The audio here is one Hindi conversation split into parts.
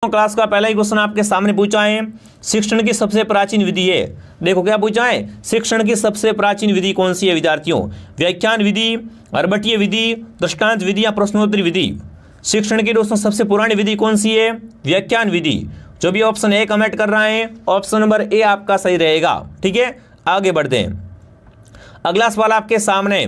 क्लास का पहला ही क्वेश्चन आपके सामने पूछा है, शिक्षण की सबसे प्राचीन विधि है। देखो क्या पूछा है, शिक्षण की सबसे प्राचीन विधि कौन सी है विद्यार्थियों? व्याख्यान विधि, अर्भटीय विधि, दृष्टांत विधि या प्रश्नोत्तरी विधि। शिक्षण की दोस्तों सबसे पुरानी विधि कौन सी है? व्याख्यान विधि। जो भी ऑप्शन ए कमेंट कर रहा है ऑप्शन नंबर ए आपका सही रहेगा। ठीक है, आगे बढ़ते हैं। अगला सवाल आपके सामने,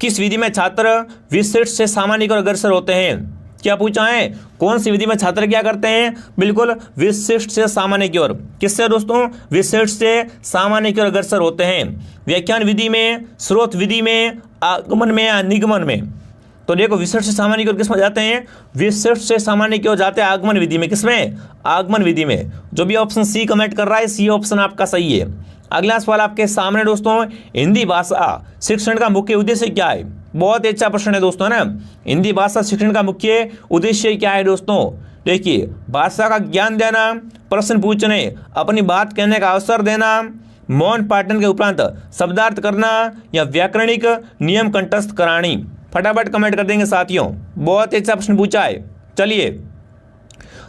किस विधि में छात्र विशिष्ट से सामान्य और अग्रसर होते हैं? क्या पूछा है, कौन सी विधि में छात्र क्या करते हैं? बिल्कुल विशिष्ट से सामान्य की ओर। किससे दोस्तों? विशिष्ट से सामान्य की ओर अग्रसर होते हैं। व्याख्यान विधि में, स्रोत विधि में, आगमन में या निगमन में? तो देखो विशिष्ट से सामान्य की ओर किसमें जाते हैं? विशिष्ट से सामान्य की ओर जाते हैं आगमन विधि में। किसमें? आगमन विधि में। जो भी ऑप्शन सी कमेंट कर रहा है सी ऑप्शन आपका सही है। अगला सवाल आपके सामने दोस्तों, हिंदी भाषा शिक्षण का मुख्य उद्देश्य क्या है? बहुत ही अच्छा प्रश्न है दोस्तों, है ना। हिंदी भाषा शिक्षण का मुख्य उद्देश्य क्या है दोस्तों? देखिए, भाषा का ज्ञान देना, प्रश्न पूछने, अपनी बात कहने का अवसर देना, मौन पाठन के उपरांत शब्दार्थ करना या व्याकरणिक नियम कंठस्थ करानी। फटाफट कमेंट कर देंगे साथियों, बहुत ही अच्छा प्रश्न पूछा है। चलिए,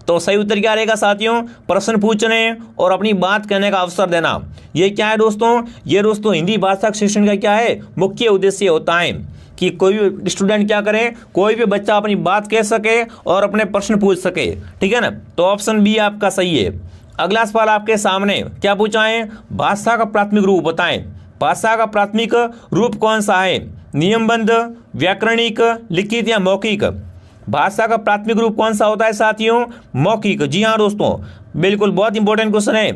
तो सही उत्तर क्या रहेगा साथियों? प्रश्न पूछने और अपनी बात कहने का अवसर देना। ये क्या है दोस्तों? ये दोस्तों हिंदी भाषा शिक्षण का क्या है? मुख्य उद्देश्य होता है कि कोई भी स्टूडेंट क्या करे, कोई भी बच्चा अपनी बात कह सके और अपने प्रश्न पूछ सके। ठीक है ना, तो ऑप्शन बी आपका सही है। अगला सवाल आपके सामने क्या पूछा है, भाषा का प्राथमिक रूप बताएं। भाषा का प्राथमिक रूप कौन सा है? नियमबद्ध, व्याकरणिक, लिखित या मौखिक? भाषा का प्राथमिक रूप कौन सा होता है साथियों? मौखिक। जी हाँ दोस्तों, बिल्कुल बहुत इंपॉर्टेंट क्वेश्चन है।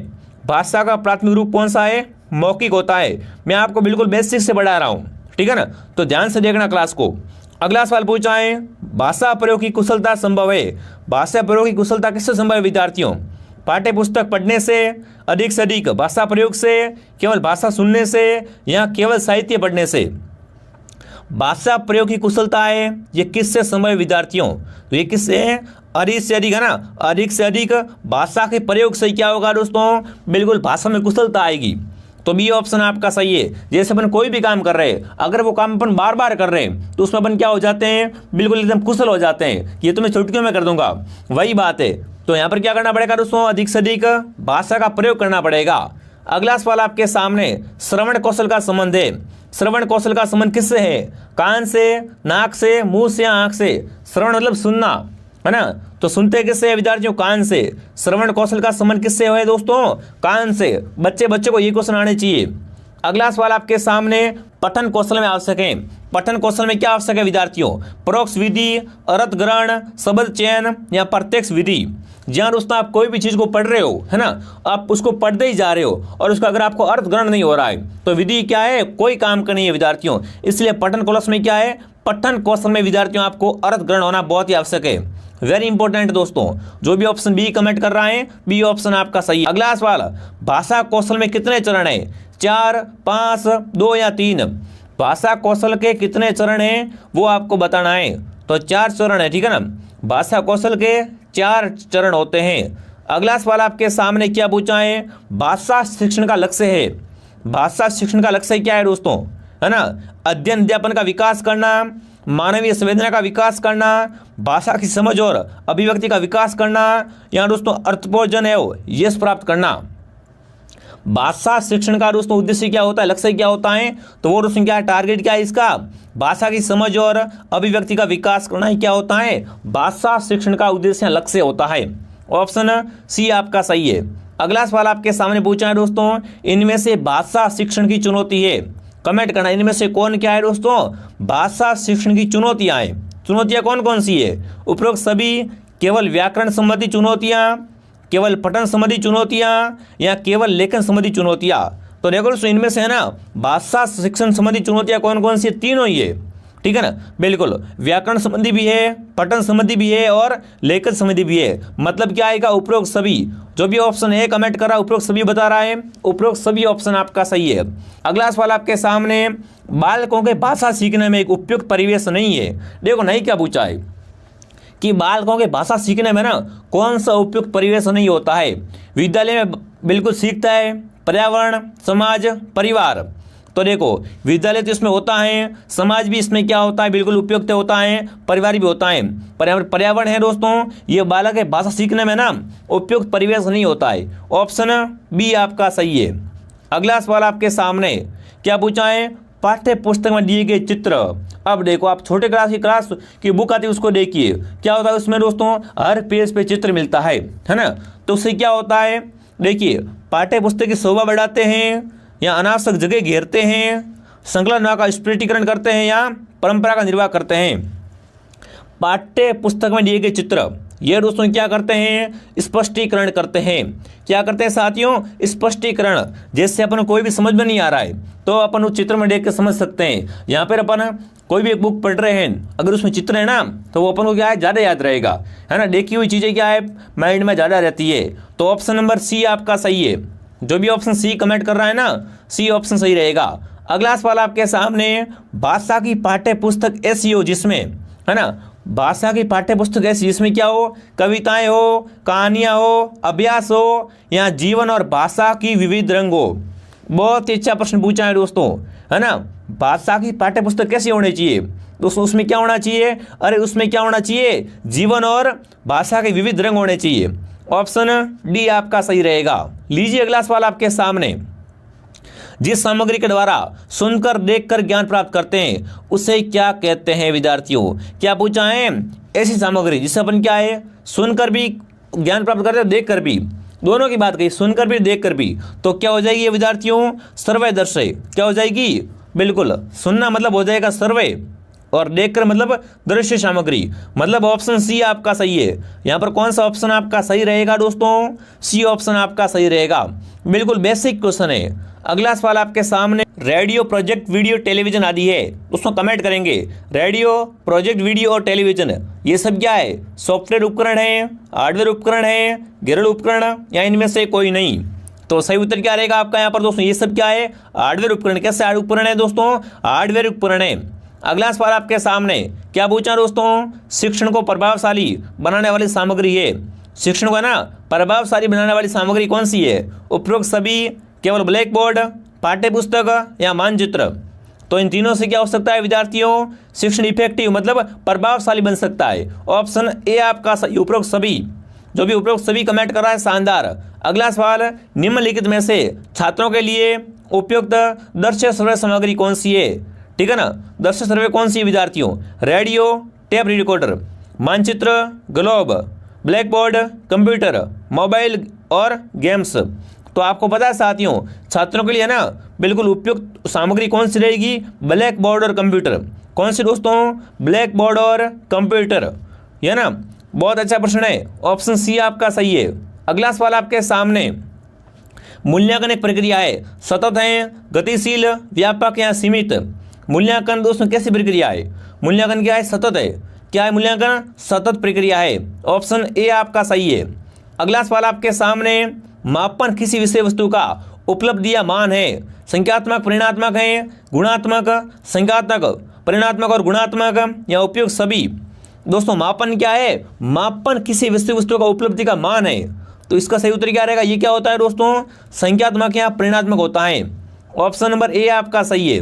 भाषा का प्राथमिक रूप कौन सा है? मौखिक होता है। मैं आपको बिल्कुल बेसिक से बढ़ा रहा हूँ, ठीक है ना, तो ध्यान से देखना क्लास को। अगला सवाल पूछा है, भाषा प्रयोग की कुशलता संभव है। भाषा प्रयोग की कुशलता किससे संभव है विद्यार्थियों? पाठ्य पुस्तक पढ़ने से अधिक भाषा प्रयोग से, केवल भाषा सुनने से या केवल साहित्य पढ़ने से? भाषा प्रयोग की कुशलता है ये किससे संभव है विद्यार्थियों? तो ये किससे है? अधिक से अधिक, है ना, अधिक से अधिक भाषा के प्रयोग से क्या होगा दोस्तों? बिल्कुल भाषा में कुशलता आएगी। तो बी ऑप्शन आपका सही है। जैसे अपन कोई भी काम कर रहे हैं, अगर वो काम अपन बार बार कर रहे हैं तो उसमें अपन क्या हो जाते हैं? बिल्कुल एकदम कुशल हो जाते हैं। ये तो मैं चुटकियों में कर दूंगा, वही बात है। तो यहाँ पर क्या करना पड़ेगा दोस्तों? अधिक से अधिक भाषा का प्रयोग करना पड़ेगा। अगला सवाल आपके सामने, श्रवण कौशल का संबंध है। श्रवण कौशल का संबंध किससे है? कान से, नाक से, मुंह से या आंख से? श्रवण मतलब सुनना, है ना, तो सुनते किससे है विद्यार्थियों? कान से। श्रवण कौशल का संबंध किससे है दोस्तों? कान से। बच्चे को ये क्वेश्चन आने चाहिए। अगला सवाल आपके सामने, पठन कौशल में आवश्यक है। पठन कौशल में क्या आवश्यक है विद्यार्थियों? परोक्ष विधि, अर्थ ग्रहण, शब्द चयन या प्रत्यक्ष विधि? जहाँ दोस्तों आप कोई भी चीज़ को पढ़ रहे हो, है ना, आप उसको पढ़ते ही जा रहे हो और उसका अगर आपको अर्थ ग्रहण नहीं हो रहा है तो विधि क्या है? कोई काम का नहीं है विद्यार्थियों। इसलिए पठन कौशल में क्या है? पठन कौशल में विद्यार्थियों आपको अर्थ ग्रहण होना बहुत ही आवश्यक है। वेरी इंपॉर्टेंट दोस्तों। जो भी ऑप्शन बी कमेंट कर रहा है बी ऑप्शन आपका सही है। अगला सवाल, भाषा कौशल में कितने चरण है? 4, 5, 2 या 3? भाषा कौशल के कितने चरण हैं वो आपको बताना है। तो 4 चरण है, ठीक है ना। भाषा कौशल के 4 चरण होते हैं। अगला सवाल आपके सामने क्या पूछा है, भाषा शिक्षण का लक्ष्य है। भाषा शिक्षण का लक्ष्य क्या है दोस्तों? है ना, अध्ययन अध्यापन का विकास करना, मानवीय संवेदना का विकास करना, भाषा की समझ और अभिव्यक्ति का विकास करना, या दोस्तों अर्थपूर्ण एवं यश प्राप्त करना। भाषा शिक्षण का दोस्तों उद्देश्य क्या होता है, लक्ष्य क्या होता है? तो वो दोस्तों क्या है, टारगेट क्या है इसका? भाषा की समझ और अभिव्यक्ति का विकास करना ही क्या होता है? भाषा शिक्षण का उद्देश्य लक्ष्य होता है। ऑप्शन सी आपका सही है। अगला सवाल आपके सामने पूछा है दोस्तों, इनमें से भाषा शिक्षण की चुनौती है। कमेंट करना, इनमें से कौन क्या है दोस्तों? भाषा शिक्षण की चुनौतियां हैं। चुनौतियां कौन कौन सी है? उपरोक्त सभी, केवल व्याकरण संबंधी चुनौतियां, केवल पठन संबंधी चुनौतियां या केवल लेखन संबंधी चुनौतियां? तो देखो दोस्तों, इनमें से है ना भाषा शिक्षण संबंधी चुनौतियां कौन कौन सी? तीनों ही है, ठीक है ना। बिल्कुल, व्याकरण संबंधी भी है, पठन संबंधी भी है और लेखन संबंधी भी है। मतलब क्या आएगा? उपरोक्त सभी। जो भी ऑप्शन ए कमेंट कर रहा है उपरोक्त सभी बता रहा है, उपरोक्त सभी ऑप्शन आपका सही है। अगला सवाल आपके सामने, बालकों के भाषा सीखने में एक उपयुक्त परिवेश नहीं है। देखो नहीं क्या पूछा है कि बालकों के भाषा सीखने में ना कौन सा उपयुक्त परिवेश नहीं होता है। विद्यालय में बिल्कुल सीखता है पर्यावरण, समाज, परिवार। तो देखो विद्यालय तो इसमें होता है, समाज भी इसमें क्या होता है, बिल्कुल उपयुक्त होता है, परिवार भी होता है। पर्यावरण है दोस्तों, ये बालक है भाषा सीखने में ना उपयुक्त परिवेश नहीं होता है। ऑप्शन बी आपका सही है। अगला सवाल आपके सामने क्या पूछा है, पाठ्य पुस्तक में दिए गए चित्र। अब देखो आप छोटे क्लास की बुक आती है उसको देखिए, क्या होता है उसमें दोस्तों हर पेज पे चित्र मिलता है ना। तो उससे क्या होता है, देखिए पाठ्य पुस्तक की शोभा बढ़ाते हैं या अनावश्यक जगह घेरते हैं, संकलन का स्पष्टीकरण करते हैं या परंपरा का निर्वाह करते हैं। पाठ्य पुस्तक में दिए गए चित्र ये दोस्तों क्या करते हैं, स्पष्टीकरण करते हैं। क्या करते हैं साथियों, स्पष्टीकरण। जैसे अपन कोई भी समझ में नहीं आ रहा है तो अपन उस चित्र में देख के समझ सकते हैं। यहाँ पर अपन कोई भी एक बुक पढ़ रहे हैं, अगर उसमें चित्र है ना तो वो अपन को क्या है, ज़्यादा याद रहेगा, है ना। देखी हुई चीज़ें क्या है माइंड में ज़्यादा रहती है। तो ऑप्शन नंबर सी आपका सही है। जो भी ऑप्शन सी कमेंट कर रहा है ना, सी ऑप्शन सही रहेगा। अगला सवाल आपके सामने, भाषा की पाठ्य पुस्तक ऐसी हो जिसमें, है ना, भाषा की पाठ्य पुस्तक ऐसी जिसमें क्या हो, कविताएं हो, कहानियां हो, अभ्यास हो या जीवन और भाषा की विविध रंग हो। बहुत ही अच्छा प्रश्न पूछा है दोस्तों, है ना। भाषा की पाठ्य पुस्तक कैसी होनी चाहिए दोस्तों, उसमें क्या होना चाहिए, अरे उसमें क्या होना चाहिए, जीवन और भाषा के विविध रंग होने चाहिए। ऑप्शन डी आपका सही रहेगा। लीजिए अगला सवाल आपके सामने, जिस सामग्री के द्वारा सुनकर देखकर ज्ञान प्राप्त करते हैं उसे क्या कहते हैं विद्यार्थियों। क्या पूछा है, ऐसी सामग्री जिससे अपन क्या है सुनकर भी ज्ञान प्राप्त करते हैं, देखकर भी, दोनों की बात कही, सुनकर भी देखकर भी। तो क्या हो जाएगी ये विद्यार्थियों, सर्वे दर्शय। क्या हो जाएगी, बिल्कुल सुनना मतलब हो जाएगा सर्वे और देखकर मतलब दृश्य सामग्री। मतलब ऑप्शन सी आपका सही है। यहाँ पर कौन सा ऑप्शन आपका सही रहेगा दोस्तों, सी ऑप्शन आपका सही रहेगा। बिल्कुल बेसिक क्वेश्चन है। अगला सवाल आपके सामने, रेडियो, प्रोजेक्ट, वीडियो, टेलीविजन आदि है, उसको कमेंट करेंगे। रेडियो, प्रोजेक्ट, वीडियो और टेलीविजन ये सब क्या है, सॉफ्टवेयर उपकरण है, हार्डवेयर उपकरण है, घरेलू उपकरण या इनमें से कोई नहीं। तो सही उत्तर क्या रहेगा आपका यहाँ पर दोस्तों, ये सब क्या है, हार्डवेयर उपकरण। कैसे हार्डवेयर उपकरण है दोस्तों, हार्डवेयर उपकरण है। अगला सवाल आपके सामने क्या पूछा दोस्तों, शिक्षण को प्रभावशाली बनाने वाली सामग्री है। शिक्षण को ना प्रभावशाली बनाने वाली सामग्री कौन सी है, उपरोक्त सभी, केवल ब्लैक बोर्ड, पाठ्य पुस्तक या मानचित्र। तो इन तीनों से क्या हो सकता है विद्यार्थियों, शिक्षण इफेक्टिव मतलब प्रभावशाली बन सकता है। ऑप्शन ए आपका सही, उपरोक्त सभी। जो भी उपरोक्त सभी कमेंट कर रहा है शानदार। अगला सवाल, निम्नलिखित में से छात्रों के लिए उपयुक्त दृश्य सर्वे सामग्री कौन सी है। ठीक है ना, दृश्य सर्वे कौन सी है विद्यार्थियों, रेडियो, टेप रिकॉर्डर, मानचित्र, globe, black board, computer, mobile और गेम्स। तो आपको पता है साथियों, छात्रों के लिए ना बिल्कुल उपयुक्त सामग्री कौन सी रहेगी, ब्लैक बोर्ड और कंप्यूटर। कौन सी दोस्तों, ब्लैक बोर्ड और कंप्यूटर, है ना। बहुत अच्छा प्रश्न है, ऑप्शन सी आपका सही है। अगला सवाल आपके सामने, मूल्यांकन एक प्रक्रिया है, सतत है, गतिशील, व्यापक या सीमित। मूल्यांकन दोस्तों कैसी प्रक्रिया है, मूल्यांकन क्या है, सतत है। क्या है मूल्यांकन, सतत प्रक्रिया है। ऑप्शन ए आपका सही है। अगला सवाल आपके सामने, मापन किसी विषय वस्तु का उपलब्धि या मान है, संख्यात्मक, परिणात्मक है, गुणात्मक, संख्यात्मक, परिणात्मक और गुणात्मक या उपयुक्त सभी। दोस्तों मापन क्या है, मापन किसी विषय वस्तु का उपलब्धि का मान है। तो इसका सही उत्तर क्या रहेगा, ये क्या होता है दोस्तों, संख्यात्मक या परिणात्मक होता है। ऑप्शन नंबर ए आपका सही है।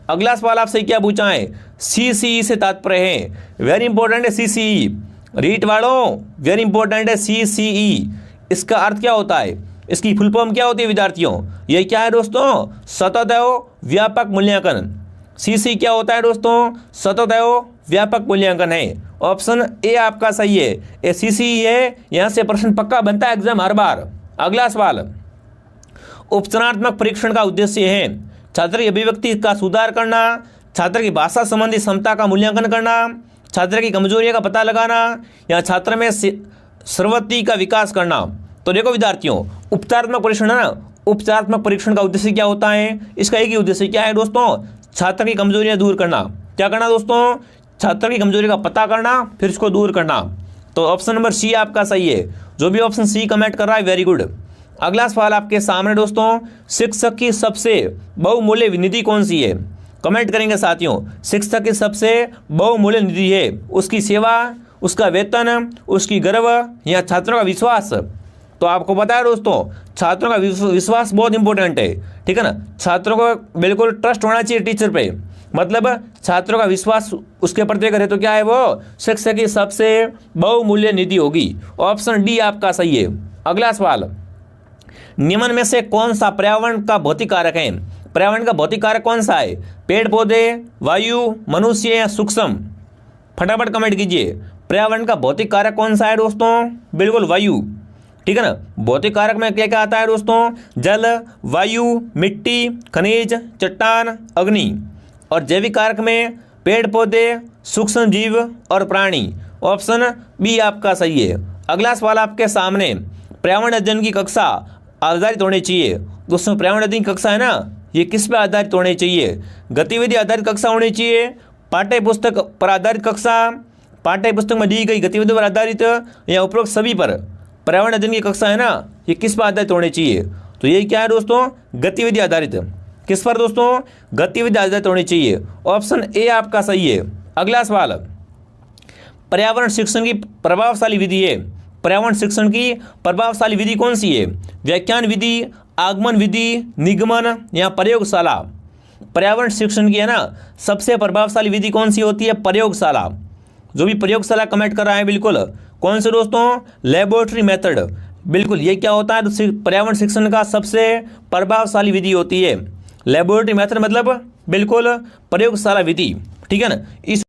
अगला सवाल आपसे क्या पूछा है, CCE से तात्पर्य है, वेरी इंपॉर्टेंट है CCE, रीट वालों वेरी इंपॉर्टेंट है CCE। इसका अर्थ क्या होता है, इसकी फुल फॉर्म क्या होती है विद्यार्थियों, ये क्या है दोस्तों, सतत व्यापक मूल्यांकन। CCE क्या होता है दोस्तों, सतत व्यापक मूल्यांकन है। ऑप्शन ए आपका सही है, ये CCE है। यहाँ से प्रश्न पक्का बनता है एग्जाम हर बार। अगला सवाल, उपचारात्मक परीक्षण का उद्देश्य है छात्र की अभिव्यक्ति का सुधार करना, छात्र की भाषा संबंधी क्षमता का मूल्यांकन करना, छात्र की कमजोरियों का पता लगाना या छात्र में सर्वोत्ति का विकास करना। तो देखो विद्यार्थियों, उपचारात्मक परीक्षण है ना, उपचारात्मक परीक्षण का उद्देश्य क्या होता है, इसका एक ही उद्देश्य क्या है दोस्तों, छात्र की कमजोरियां दूर करना। क्या करना दोस्तों, छात्र की कमजोरी का पता करना फिर इसको दूर करना। तो ऑप्शन नंबर सी आपका सही है। जो भी ऑप्शन सी कमेंट कर रहा है वेरी गुड। अगला सवाल आपके सामने दोस्तों, शिक्षक की सबसे बहुमूल्य निधि कौन सी है। कमेंट करेंगे साथियों, शिक्षक की सबसे बहुमूल्य निधि है, उसकी सेवा, उसका वेतन, उसकी गर्व या छात्रों का विश्वास। तो आपको पता है दोस्तों, छात्रों का विश्वास बहुत इंपॉर्टेंट है, ठीक है ना। छात्रों को बिल्कुल ट्रस्ट होना चाहिए टीचर पे, मतलब छात्रों का विश्वास उसके प्रति करे तो क्या है वो शिक्षक की सबसे बहुमूल्य निधि होगी। ऑप्शन डी आपका सही है। अगला सवाल, निम्न में से कौन सा पर्यावरण का भौतिक कारक है? पर्यावरण का भौतिक कारक कौन सा है? पेड़ पौधे, वायु, मनुष्य या सूक्ष्म? फटाफट कमेंट कीजिए। पर्यावरण का भौतिक कारक कौन सा है दोस्तों? बिल्कुल वायु, ठीक है ना। भौतिक कारक में क्या क्या आता है दोस्तों? जल, वायु, मिट्टी, खनिज, चट्टान, अग्नि। और जैविक कारक में पेड़ पौधे, सूक्ष्म जीव और प्राणी। ऑप्शन बी आपका सही है। अगला सवाल आपके सामने, पर्यावरण अध्ययन की कक्षा आधारित होनी चाहिए। दोस्तों पर्यावरण अध्ययन की कक्षा है ना, ये किस पे आधारित होनी चाहिए? गतिविधि आधारित कक्षा होनी चाहिए, पाठ्य पुस्तक पर आधारित कक्षा, पाठ्य पुस्तक में दी गई गतिविधियों पर आधारित, या उपरोक्त सभी पर? पर्यावरण अध्ययन की कक्षा है ना, ये किस पर आधारित होनी चाहिए? तो ये क्या है दोस्तों? गतिविधि आधारित। किस पर दोस्तों? गतिविधि आधारित होनी चाहिए। ऑप्शन ए आपका सही है। अगला सवाल, पर्यावरण शिक्षण की प्रभावशाली विधि है। पर्यावरण शिक्षण की प्रभावशाली विधि कौन सी है? व्याख्यान विधि, आगमन विधि, निगमन या प्रयोगशाला? पर्यावरण शिक्षण की है ना सबसे प्रभावशाली विधि कौन सी होती है? प्रयोगशाला। जो भी प्रयोगशाला कमेंट कर रहा है बिल्कुल, कौन से दोस्तों? Laboratory method. बिल्कुल ये क्या होता है? पर्यावरण शिक्षण का सबसे प्रभावशाली विधि होती है लेबोरेटरी मेथड, मतलब बिल्कुल प्रयोगशाला विधि, ठीक है ना। इस